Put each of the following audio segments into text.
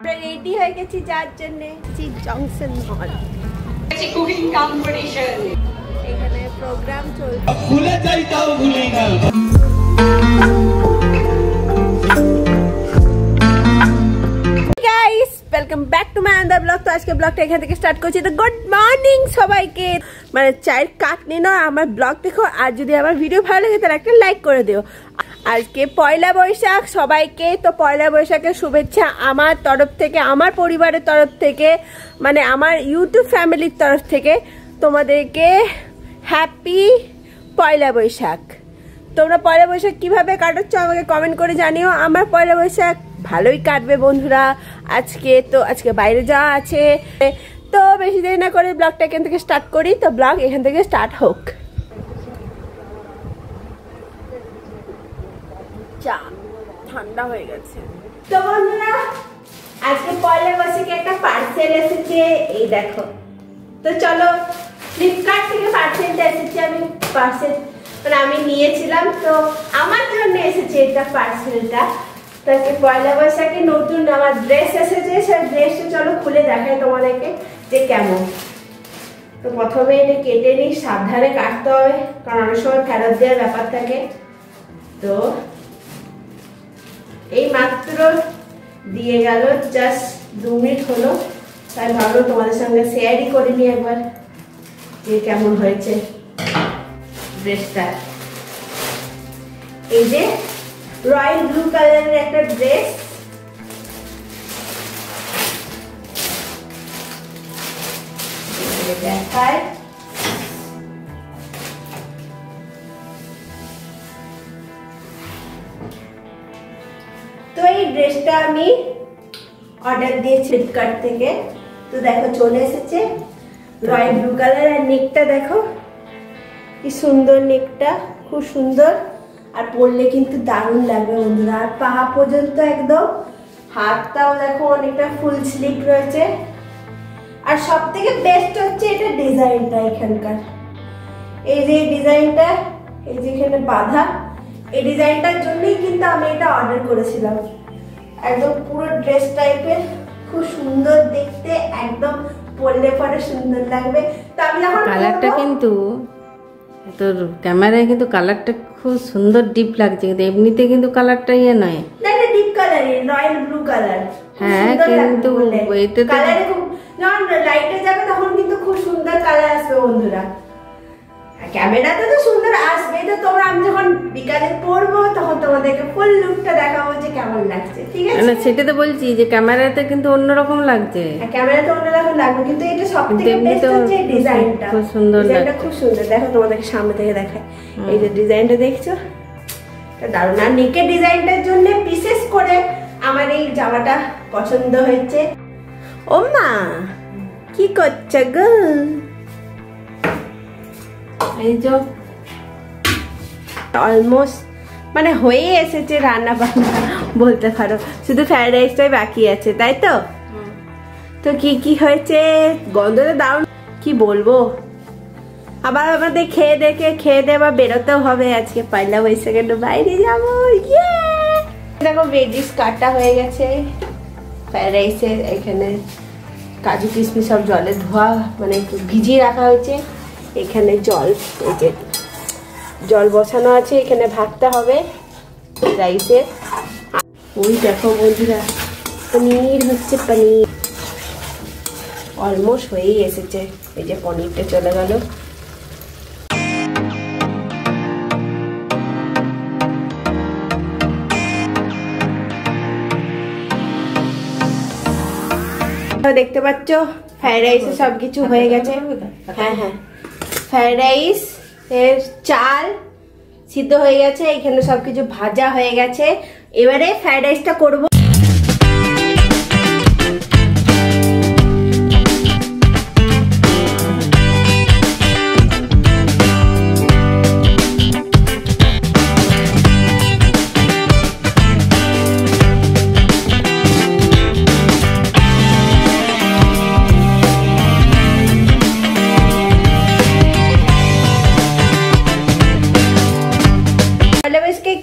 আমরা রেডি হয়ে গেছি যার জন্য জংশন মল কুকিং কম্পিটিশন এখানে প্রোগ্রাম চলছে ভুলে যাই তাও ভুলি না guys welcome back to my আন্দার ব্লগ। তো আজকে ব্লগটা এখান থেকে স্টার্ট করছি। তো গুড মর্নিং সবাইকে, মানে চায়ের কাপ নিয়ে নাও, আমার ব্লগ দেখো, আর যদি আমার ভিডিও ভালো লাগে তাহলে একটা লাইক করে দিও। আজকে পয়লা বৈশাখ সবাইকে, তো পয়লা বৈশাখের শুভেচ্ছা আমার তরফ থেকে, আমার পরিবারের তরফ থেকে, মানে আমার ইউটিউব ফ্যামিলির তরফ থেকে তোমাদেরকে হ্যাপি পয়লা বৈশাখ। তোমরা পয়লা বৈশাখ কিভাবে কাটাচ্ছ আমাকে কমেন্ট করে জানিও। আমার পয়লা বৈশাখ ভালোই কাটবে বন্ধুরা। আজকে বাইরে যাওয়া আছে, তো বেশি দেরি না করে ব্লগটা এখান থেকে স্টার্ট করি। তো ব্লগ এখান থেকে স্টার্ট হোক। চা ঠান্ডা হয়ে গেছে। তো বন্ধুরা আজকে পয়লা বৈশাখে একটা পার্সেল এসেছে, এই দেখো। তো চলো, ফ্লিপকার্ট থেকে পার্সেলটা এসেছে, আমি নিয়েছিলাম, তো আমার জন্য এসেছে এটা পার্সেলটা। তো আজকে পয়লা বৈশাখে নতুন আমার ড্রেস এসেছে, সেই ড্রেসটা চলো খুলে দেখাই তোমাদেরকে যে কেমন। তো প্রথমে এটা কেটে নিই, সাবধানে কাটতে হবে কারণ অনেক সময় ফেরত দেওয়ার ব্যাপার থাকে। তো এই মাত্র দিয়ে গেল, জাস্ট 2 মিনিট হলো, তাই ভাবলো তোমাদের সঙ্গে শেয়ারই করে নি একবার যে কেমন হয়েছে ড্রেসটা। এই যে রয়্যাল ব্লু কালারের একটা ড্রেস, দেখায়। তো এই ড্রেসটা আমি অর্ডার দিয়েছি ফ্লিপকার্ট থেকে। তো দেখো চলে এসেছে, রয়্যাল ব্লু কালার। আর নেকটা দেখো কি সুন্দর, নেকটা খুব সুন্দর, আর পরলে কিন্তু দারুণ লাগবে বন্ধুরা। আর পা পর্যন্ত একদম, হাতটাও দেখো অনেকটা ফুল স্লিভ রয়েছে। আর সব থেকে বেস্ট হচ্ছে এটা ডিজাইনটা, এখানকার এই যে ডিজাইনটা, এই যে এখানে বাঁধা, এই ডিজাইনটার জন্যই কিন্তু আমি এটা অর্ডার করেছিলাম। একদম পুরো ড্রেস টাইপের, খুব সুন্দর দেখতে, একদম পরলে পরে সুন্দর লাগবে। তো আমি যখন কালারটা কিন্তু তোর ক্যামেরায় কিন্তু কালারটা খুব সুন্দর ডিপ লাগছে, কিন্তু এমনিতে কিন্তু কালারটা ইয়ে নয়, না এটা ডিপ কালারই, রয়্যাল ব্লু কালার। হ্যাঁ কিন্তু এটা তো কালারে খুব, যখন লাইটে যাবে তখন কিন্তু খুব সুন্দর কালার আসবে বন্ধুরা। ক্যামেরাতে তো সুন্দর আসবে, তো তোমরা আমি যখন বিকালে পরবো তখন তোমাদেরকে ফুল লুকটা দেখাবো যে কেমন লাগছে, ঠিক আছে? না সেটা তো বলছি যে ক্যামেরাতে কিন্তু অন্যরকম লাগছে, ক্যামেরাতে অন্যরকম লাগবে, কিন্তু এটা সবথেকে বেস্ট হচ্ছে ডিজাইনটা। খুব সুন্দর ডিজাইনটা খুব সুন্দর, দেখো তোমাদেরকে সামনে থেকে দেখায়। এই যে ডিজাইনটা দেখছো, দারুণ। আর নেকের ডিজাইনটার জন্য বিশেষ করে আমার এই জামাটা পছন্দ হয়েছে। ও মা কি করছে গো? এই যে অলমোস্ট মানে হয়ে এসেছে রান্না বান্না বলতে পারো, শুধু ফ্রাইড রাইসটাই বাকি আছে, তাই তো? তো কি কি হয়েছে, গন্ধটা দারুণ, কি বলবো। আবার আমাদের খেয়ে দিয়ে আবার বেরোতেও হবে, আজকে পয়লা বৈশাখে বাইরে যাবো। দেখো ভেজিস কাটা হয়ে গেছে ফ্রাইড রাইসের। এখানে কাজু কিশমিশ সব জলে ধোয়া, মানে একটু ভিজিয়ে রাখা হয়েছে। এখানে জল, এই যে জল বসানো আছে, এখানে ভাতটা হবে রাইসের। ওই দেখো বন্ধুরা, পনির হচ্ছে, পনির অলমোস্ট হয়েই এসেছে। এই যে পনিরটা চলে গেল। দেখতে পাচ্ছ ফ্রাইড রাইসে সবকিছু হয়ে গেছে। হ্যাঁ হ্যাঁ, ফ্রাইড রাইস এর চাল সিদ্ধ হয়ে গেছে, এখানে সবকিছু ভাজা হয়ে গেছে। এবারে ফ্রাইড রাইসটা করবো।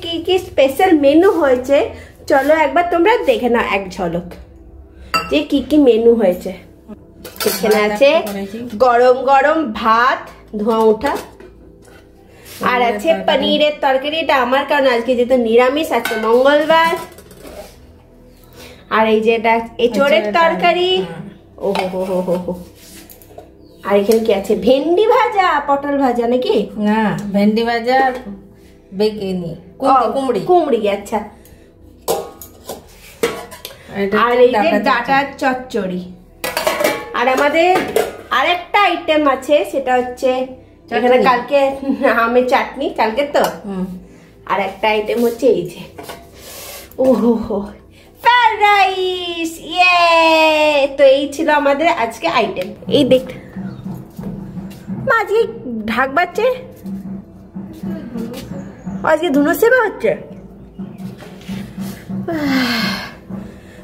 কি কি স্পেশাল মেনু হয়েছে চলো একবার তোমরা দেখে নাও এক ঝলক। যে কি কি মেনু হয়েছে। এখানে আছে গরম গরম ভাত ধোঁয়া ওঠা, আর আছে পনিরের তরকারি। এটা আমার, কারণ আজকে যেহেতু নিরামিষ, আজকে মঙ্গলবার। আর এই যে এটা এঁচোড়ের তরকারি। ও হো হো হো হো হো। আর এখানে কি আছে? ভেন্ডি ভাজা, পটল ভাজা নাকি? না, ভেন্ডি ভাজা বেগুনি, কুমড়ি কুমড়ি। আচ্ছা। আর এই যে ডাটার চচ্চড়ি। আর আমাদের আরেকটা আইটেম আছে, সেটা হচ্ছে এখানে কালকে আমের চাটনি, কালকে তো। আর একটা আইটেম হচ্ছে এই যে ওহো হো ফ্রাইড রাইস। ইয়ে, তো এই ছিল আমাদের আজকে আইটেম। এই দেখ মা আজকে ঢাক বাজছে, আজকে ধুনো সেবা হচ্ছে।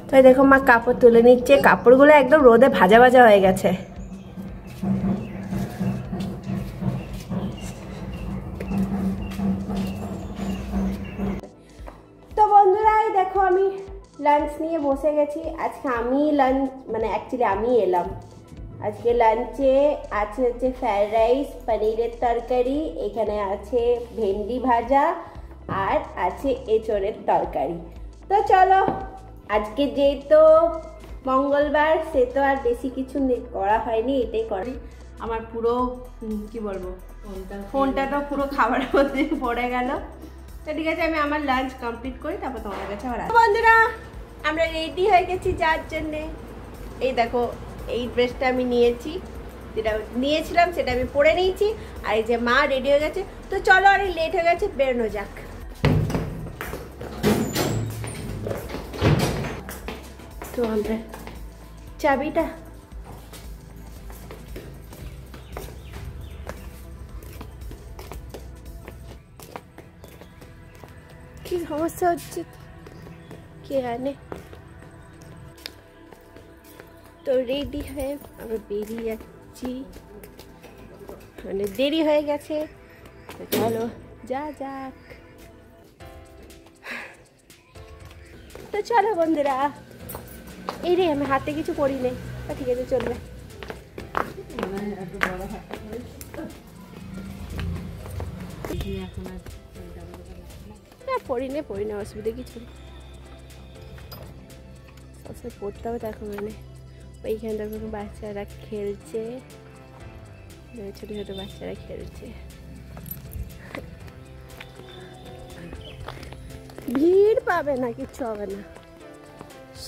তাই দেখো মা কাপড় তুলে নিচ্ছে, কাপড়গুলো একদম রোদে ভাজা ভাজা হয়ে গেছে। তো বন্ধুরা এই দেখো আমি লাঞ্চ নিয়ে বসে গেছি। আজকে আমি লাঞ্চ, মানে অ্যাকচুয়ালি আমি এলাম। আজকে লাঞ্চে আছে হচ্ছে ফ্রাইড রাইস, পনিরের তরকারি, এখানে আছে ভেন্ডি ভাজা, আর আছে এঁচোড়ের তরকারি। তো চলো, আজকে যেহেতু মঙ্গলবার, সে তো আর বেশি কিছু করা হয়নি, এটাই করি। আমার পুরো কি বলবো, ফোনটা তো পুরো খাবারের মধ্যে পড়ে গেল। তো ঠিক আছে, আমি আমার লাঞ্চ কমপ্লিট করি, তারপর তোমার কাছে আবার আসবো। বন্ধুরা আমরা রেডি হয়ে গেছি যাওয়ার জন্যে। এই দেখো এই ড্রেসটা আমি নিয়েছি, যেটা নিয়েছিলাম সেটা আমি পরে নিয়েছি। আর এই যে মা রেডি হয়ে গেছে। তো চলো, আর লেট হয়ে গেছে, বেরোনো যাক। তো আমরা চাবিটা কি সমস্যা হচ্ছে কে জানে। তো রেডি হয়ে আমরা বেরিয়ে যাচ্ছি, মানে দেরি হয়ে গেছে। তো চলো যা যাক। তো চলো বন্ধুরা, এই রে আমি হাতে কিছু পরি নেই। ঠিক আছে চলবে। পড়ি না, অসুবিধা কিছু সবসময় পড়তে হবে, দেখো মানে ওইখানটার কোনো বাচ্চারা খেলছে, ছোট ছোট বাচ্চারা খেলছে। ভিড় পাবে না, কিচ্ছু হবে না,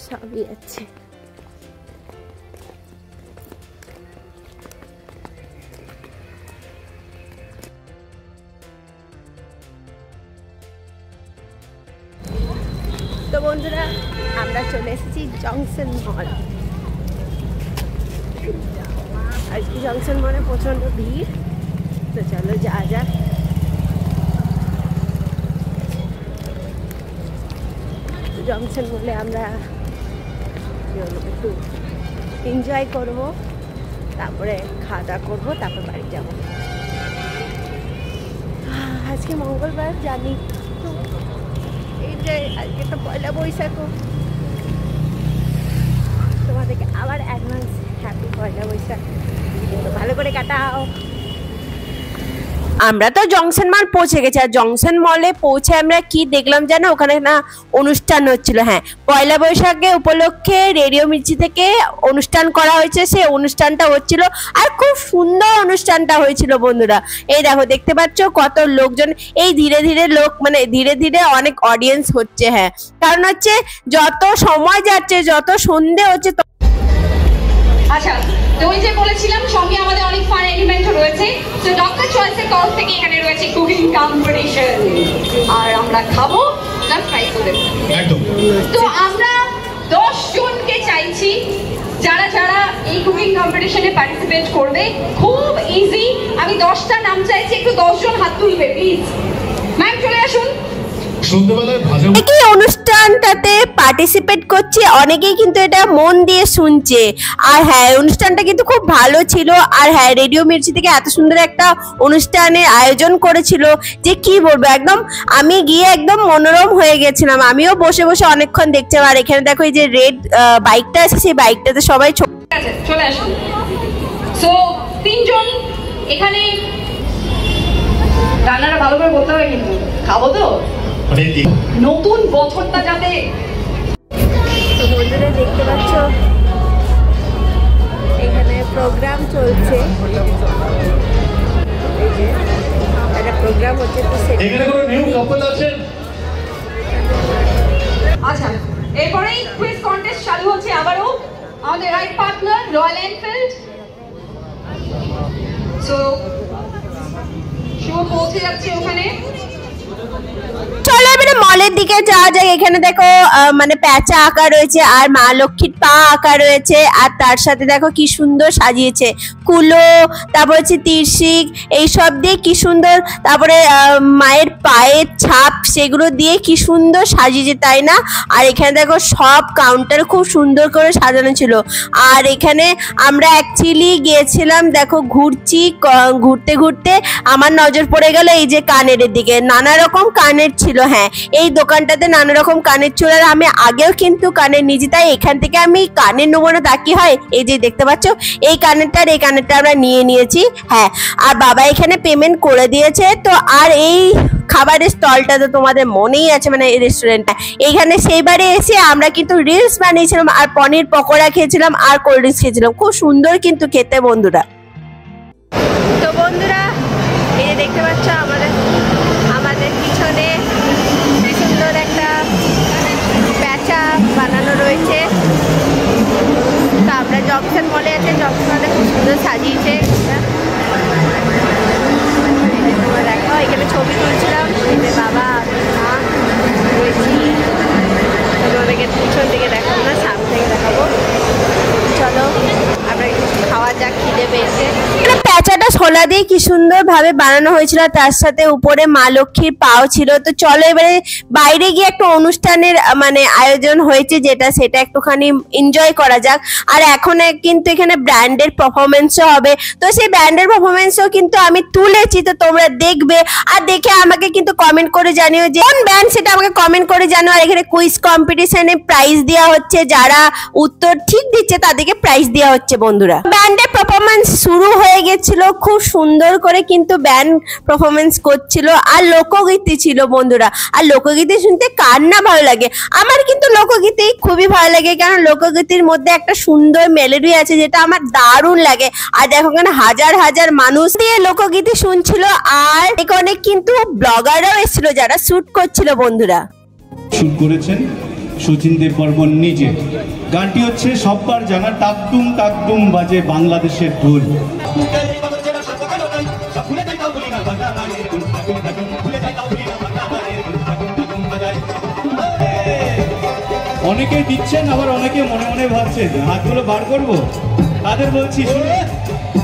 সবই আছে। তো বন্ধুরা আমরা চলে এসেছি জংশন মল। আজকে জংশন মলে প্রচন্ড ভিড়। তো চলো যা যাক। জংশন মলে আমরা একটু এনজয় করব, তারপরে খাওয়া দাওয়া করবো, তারপর বাড়ি যাব। আজকে মঙ্গলবার জানি, এই যে আজকে তো পয়লা বৈশাখ। তোমাদেরকে আবার অ্যাডভান্স হ্যাপি পয়লা বৈশাখ। ভালো করে কাটাও। আমরা তো জংশন মল পৌঁছে গেছি। আর জংশন মলে পৌঁছে আমরা কি দেখলাম জানো, ওখানে না অনুষ্ঠান হচ্ছিল। হ্যাঁ, পয়লা বৈশাখে উপলক্ষে রেডিও মির্চি থেকে অনুষ্ঠান করা হয়েছে, সেই অনুষ্ঠানটা হচ্ছিল। আর খুব সুন্দর অনুষ্ঠানটা হয়েছিল বন্ধুরা। এই দেখো দেখতে পাচ্ছ কত লোকজন। এই ধীরে ধীরে লোক, মানে ধীরে ধীরে অনেক অডিয়েন্স হচ্ছে। হ্যাঁ, কারণ হচ্ছে যত সময় যাচ্ছে, যত সন্ধে হচ্ছে। আচ্ছা, তো ওই যে বলেছিলাম সঙ্গে আমাদের অনেক ফান এলিমেন্ট রয়েছে। তো ডক্টর চয়েসের তরফ থেকে এখানে রয়েছে কুকিং কম্পিটিশন, আর আমরা খাবো না ট্রাই করে। তো আমরা 10 জনকে চাইছি যারা যারা এই কুকিং কম্পিটিশনে পার্টিসিপেট করবে। খুব ইজি, আমি 10টা নাম চাইছি, একটু 10 জন হাত তুলবে প্লিজ। ম্যাম চলে আসুন। এই অনুষ্ঠানটাতে পার্টিসিপেট করছে, অনেকেই কিন্তু এটা মন দিয়ে শুনছে। আর হ্যাঁ, অনুষ্ঠানটা কিন্তু খুব ভালো ছিল। আর হ্যাঁ, রেডিও মির্চি থেকে এত সুন্দর একটা অনুষ্ঠানের আয়োজন করেছিল যে কি বলবো, একদম আমি গিয়ে একদম মনোরম হয়ে গেছিলাম। আমিও বসে বসে অনেকক্ষণ দেখছি। আর এখানে দেখো এই যে রেড বাইকটা আছে, সেই বাইকটাতে সবাই চলে আসুন। সো তিনজন এখানে রান্নাটা ভালো করে করতে হবে, কিন্তু খাবো তো নতুন বছরটা যাতে। বন্ধুরা দেখতে পাচ্ছ এখানে প্রোগ্রাম চলছে, এই যে একটা প্রোগ্রাম হচ্ছে, তো এখানে কোনো নিউ কাপল আছেন? আচ্ছা, এরপরেই কুইজ কন্টেস্ট চালু হচ্ছে আবারও। আমাদের ride partner Royal Enfield. So Shubho পৌঁছে যাচ্ছে ওখানে। চলো এবারে মলের দিকে যাওয়া যায়। এখানে দেখো মানে প্যাঁচা আঁকা রয়েছে আর মা লক্ষ্মীর পা আঁকা রয়েছে। আর তার সাথে দেখো কি সুন্দর সাজিয়েছে, কুলো, তারপর হচ্ছে তিরশিক, এইসব দিয়ে কি সুন্দর। তারপরে মায়ের পায়ের ছাপ, সেগুলো দিয়ে কি সুন্দর সাজিয়েছে, তাই না? আর এখানে দেখো সব কাউন্টার খুব সুন্দর করে সাজানো ছিল। আর এখানে আমরা অ্যাকচুয়ালি গিয়েছিলাম, দেখো ঘুরতে ঘুরতে আমার নজর পড়ে গেল এই যে কানের দিকে। নানা রকম কানের ছিল। হ্যাঁ, এই দোকানটাতে নানা রকম কানের ছিল। আর আমি আগেও কিন্তু কানের নিয়েছি, তাই এখান থেকে আমি কানের নেবো না তা কি হয়? এই যে দেখতে পাচ্ছ এই কানেরটা আর এই কানেরটা আমরা নিয়েছি। হ্যাঁ, আর বাবা এখানে পেমেন্ট করে দিয়েছে। তো আর এই খাবারের স্টলটা তো তোমাদের মনেই আছে, মানে এই রেস্টুরেন্টটা, এইখানে সেইবারে এসে আমরা কিন্তু রিলস বানিয়েছিলাম আর পনির পকোড়া খেয়েছিলাম আর কোল্ড ড্রিঙ্কস খেয়েছিলাম। খুব সুন্দর কিন্তু খেতে বন্ধুরা। তো বন্ধুরা এই যে দেখতে পাচ্ছ আমাদের পিছনে কি সুন্দর একটা প্যাঁচা বানানো রয়েছে। তো আমরা জংশন মলে আছে, জংশন মলে খুব সুন্দর সাজিয়েছে। দেখো এখানে ছবি তুলছিলাম, বাবা মা রয়েছি। তোমাদেরকে পিছন থেকে দেখাবো না, সামনে থেকে দেখাবো। চলো আমরা কিছু খাওয়া যাক, খিদে পেয়েছে। প্যাঁচাটা ছোলা দিয়ে কি সুন্দর ভাবে বানানো হয়েছিল, তার সাথে উপরে মা লক্ষ্মীর পাও ছিল। তো চলো এবারে বাইরে গিয়ে একটা অনুষ্ঠানের মানে আয়োজন হয়েছে, সেটা একটুখানি এনজয় করা যাক। আর এখন কিন্তু এখানে ব্র্যান্ডের পারফরমেন্সও হবে। তো সেই ব্র্যান্ডের পারফরমেন্সও কিন্তু আমি তুলেছি, তো তোমরা দেখবে আর দেখে আমাকে কিন্তু কমেন্ট করে জানিও যে কোন ব্র্যান্ড, সেটা আমাকে কমেন্ট করে জানো। আর এখানে কুইজ কম্পিটিশনে প্রাইজ দেওয়া হচ্ছে, যারা উত্তর ঠিক দিচ্ছে তাদেরকে প্রাইজ দেওয়া হচ্ছে বন্ধুরা। ব্যান্ডের পারফরমেন্স শুরু হয়ে গেছিল, খুব সুন্দর করে কিন্তু ব্যান্ড পারফরমেন্স করছিল। আর লোকগীতি ছিল বন্ধুরা। আর লোকগীতি শুনতে কার না ভালো লাগে? আমার কিন্তু লোকগীতি খুবই ভালো লাগে, কারণ লোকগীতির মধ্যে একটা সুন্দর মেলোডি আছে যেটা আমার দারুণ লাগে। আর দেখো এখানে হাজার হাজার মানুষ দিয়ে লোকগীতি শুনছিল। আর এখানে কিন্তু ব্লগাররাও এসেছিল যারা শুট করছিল বন্ধুরা। শুট করেছেন শচীন দেব বর্মন নিজে। গানটি হচ্ছে সববার জানা টাকটুম টাকটুম বাজে বাংলাদেশের ঢোল। অনেকে দিচ্ছেন, আবার অনেকে মনে মনে ভাবছেন হাতগুলো বার করবো। তাদের বলছি শুনে,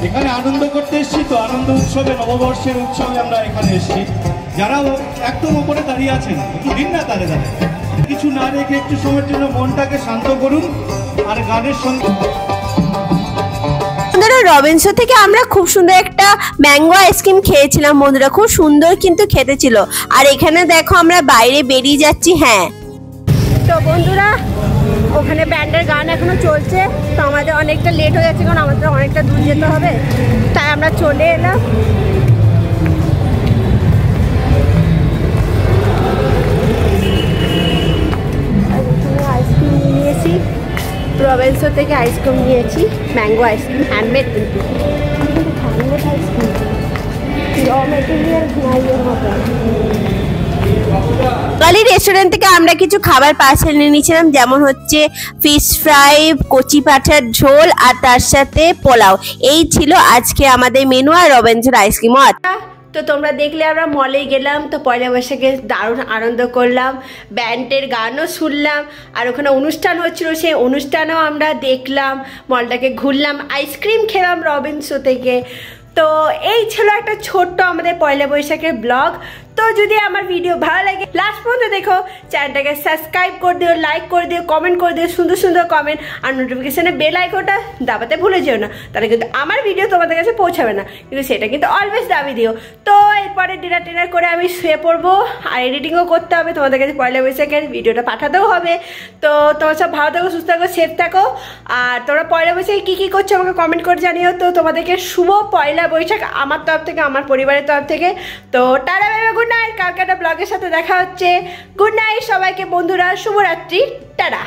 এখানে আনন্দ করতে এসছি, তো আনন্দ উৎসবে, নববর্ষের উৎসবে আমরা এখানে এসছি। যারা একদম উপরে দাঁড়িয়ে আছেন একটু দিন না, তাহলে কিছু না রেখে একটু সময়ের জন্য মনটাকে শান্ত করুন আর গানের সঙ্গে। রবিনসন থেকে আমরা খুব সুন্দর একটা ম্যাঙ্গো আইসক্রিম খেয়েছিলাম বন্ধুরা, খুব সুন্দর কিন্তু খেতে ছিল। আর এখানে দেখো আমরা বাইরে বেরিয়ে যাচ্ছি। হ্যাঁ, তো বন্ধুরা ওখানে ব্যান্ডের গান এখনো চলছে, তো আমাদের অনেকটা লেট হয়ে যাচ্ছে, কারণ আমাদের অনেকটা দূর যেতে হবে, তাই আমরা চলে এলাম। আইসক্রিম নিয়েছি, রবিনসন থেকে আইসক্রিম নিয়েছি, ম্যাঙ্গো আইসক্রিম, হ্যান্ডমেড কিন্তু হ্যান্ডমেড আইসক্রিম, র মেটেরিয়াল ঘুমাইয়ের মতো। কালি রেস্টুরেন্ট থেকে আমরা কিছু খাবার পার্সেল নিয়ে নিয়েছিলাম, যেমন হচ্ছে ফিশ ফ্রাই, কচি পাঠার ঝোল আর তার সাথে পোলাও। এই ছিল আজকে আমাদের মেনু, আর রবিনসন আইসক্রিমও। তো তোমরা দেখলে আমরা মলে গেলাম, তো পয়লা বৈশাখে দারুণ আনন্দ করলাম, ব্যান্ডের গানও শুনলাম, আর ওখানে অনুষ্ঠান হচ্ছিল, সেই অনুষ্ঠানও আমরা দেখলাম, মলটাকে ঘুরলাম, আইসক্রিম খেলাম রবিনসন থেকে। তো এই ছিল একটা ছোট্ট আমাদের পয়লা বৈশাখের ব্লগ। তো যদি আমার ভিডিও ভালো লাগে লাস্ট পর্যন্ত দেখো, চ্যানেলটাকে সাবস্ক্রাইব করে দিও, লাইক করে দিও, কমেন্ট করে দিও, সুন্দর সুন্দর কমেন্ট, আর নোটিফিকেশনে বেল আইকনটা দাবাতে ভুলে যেও না, তাহলে কিন্তু আমার ভিডিও তোমাদের কাছে পৌঁছাবে না, কিন্তু সেটা কিন্তু অলওয়েজ দাবি দিও। তো এরপরে ডিনার করে আমি শুয়ে পড়বো, আর এডিটিংও করতে হবে, তোমাদের কাছে পয়লা বৈশাখের ভিডিওটা পাঠাতেও হবে। তো তোমরা সব ভালো থাকো, সুস্থ থাকো, সেফ থাকো, আর তোমরা পয়লা বৈশাখে কী কী করছো আমাকে কমেন্ট করে জানিও। তো তোমাদেরকে শুভ পয়লা বৈশাখ আমার তরফ থেকে, আমার পরিবারের তরফ থেকে। তো tata bye bye, good night, কালকে একটা ব্লগের সাথে দেখা হচ্ছে। গুড নাইট সবাইকে বন্ধুরা, শুভরাত্রি, টাটা।